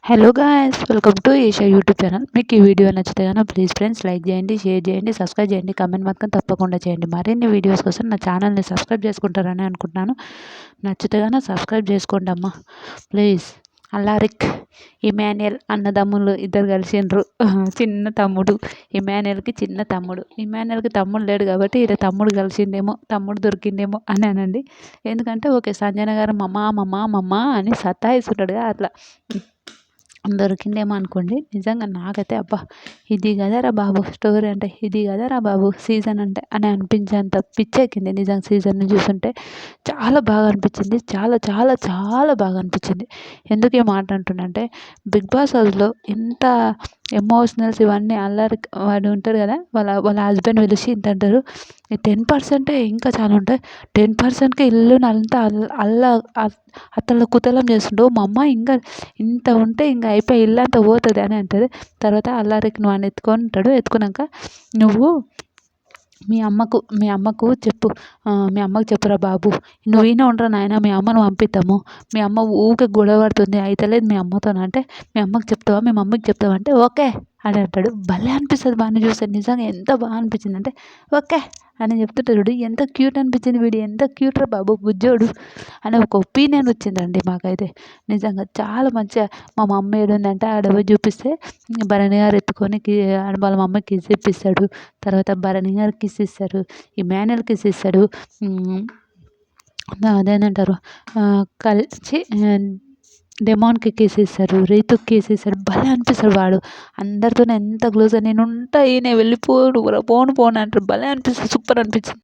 Hello guys, welcome to Eesha YouTube channel. మీకు ఈ video నచ్చితే కనుక ప్లీజ్ ఫ్రెండ్స్ లైక్ చేయండి, షేర్ చేయండి, సబ్స్క్రైబ్ చేయండి, కమెంట్ మాత్రం తప్పకుండా చేయండి. మరిన్ని వీడియోస్ కోసం నా ఛానల్ని సబ్స్క్రైబ్ చేసుకుంటారని అనుకుంటున్నాను. నచ్చితే కనుక సబ్స్క్రైబ్ చేసుకోండి అమ్మా ప్లీజ్. అల్లారిక్ ఇమాన్యుయల్ అన్నదమ్ములు ఇద్దరు కలిసిండ్రు. చిన్న తమ్ముడు ఇమాన్యుయల్కి చిన్న తమ్ముడు. ఇమాన్యుయల్కి తమ్ముడు లేడు కాబట్టి ఈడ తమ్ముడు కలిసిండేమో, తమ్ముడు దొరికిండేమో అని అనండి. ఎందుకంటే ఓకే సంజన గారు మమ్మ మమ్మ మమ్మ అని సతాయిస్తుంటాడుగా, అట్లా దొరికిందేమో అనుకోండి. నిజంగా నాకైతే అబ్బా ఇది కదరా బాబు స్టోరీ అంటే, ఇది కదరా బాబు సీజన్ అంటే అని అనిపించేంత పిచ్చెక్కింది. నిజంగా సీజన్ని చూస్తుంటే చాలా బాగా అనిపించింది. చాలా చాలా చాలా బాగా అనిపించింది. ఎందుకు ఈ మాట అంటున్నానంటే, బిగ్ బాస్ హౌస్లో ఇంత ఎమోషనల్స్ ఇవన్నీ అల్లరి వాడు ఉంటాడు కదా, వాళ్ళ వాళ్ళ హస్బెండ్ పిలిచి ఇంత అంటారు. ఈ 10% ఇంకా చాలా ఉంటాయి. 10%కి ఇల్లుని అంతా అతల కుతలం చేస్తుండు. మా అమ్మ ఇంకా ఇంత ఉంటే ఇంకా అయిపోయి ఇల్లు అంతా పోతుంది అని అంటది. తర్వాత అల్లారికి నువ్వు అని ఎత్తుకొని ఉంటాడు. ఎత్తుకున్నాక నువ్వు మీ అమ్మకు చెప్పు, మీ అమ్మకు చెప్పురా బాబు, నువ్వు ఈయన ఉండరా నాయన, మీ అమ్మను పంపిద్దాము, మీ అమ్మ ఊరికే గొడవ పడుతుంది అయితలేదు మీ అమ్మతో అంటే, మీ అమ్మకి చెప్తావా మీ మమ్మీకి చెప్తావా అంటే ఓకే అని అంటాడు. భలే అనిపిస్తుంది వాడిని చూస్తే. నిజంగా ఎంత బాగా అనిపించింది అంటే, ఓకే అని చెప్తుంటాడు చూడు, ఎంత క్యూట్ అనిపించింది. వీడు ఎంత క్యూట్ రా బాబు బుజ్జోడు అనే ఒక ఒపీనియన్ వచ్చిందండి మాకైతే. నిజంగా చాలా మంచిగా. మా మమ్మీ ఏడుందంటే ఆడ పోయి చూపిస్తే భరణి గారు ఎత్తుకొని వాళ్ళ మమ్మీకి కిస్ ఇప్పిస్తాడు. తర్వాత భరణి గారు కిస్ ఇస్తారు, ఇమాన్యుయల్ కిస్ ఇస్తాడు. అదేంటంటారు కలిసి డెమాన్కి కిస్ ఇస్తారు, రీతుకి కిస్ ఇస్తాడు. భలే అనిపిస్తాడు వాడు. అందరితో ఎంత క్లోజ్గా నేను ఉంటా, ఈయన వెళ్ళిపోడు పోను పోను అంటారు. భలే అనిపిస్తుంది, సూపర్ అనిపించింది.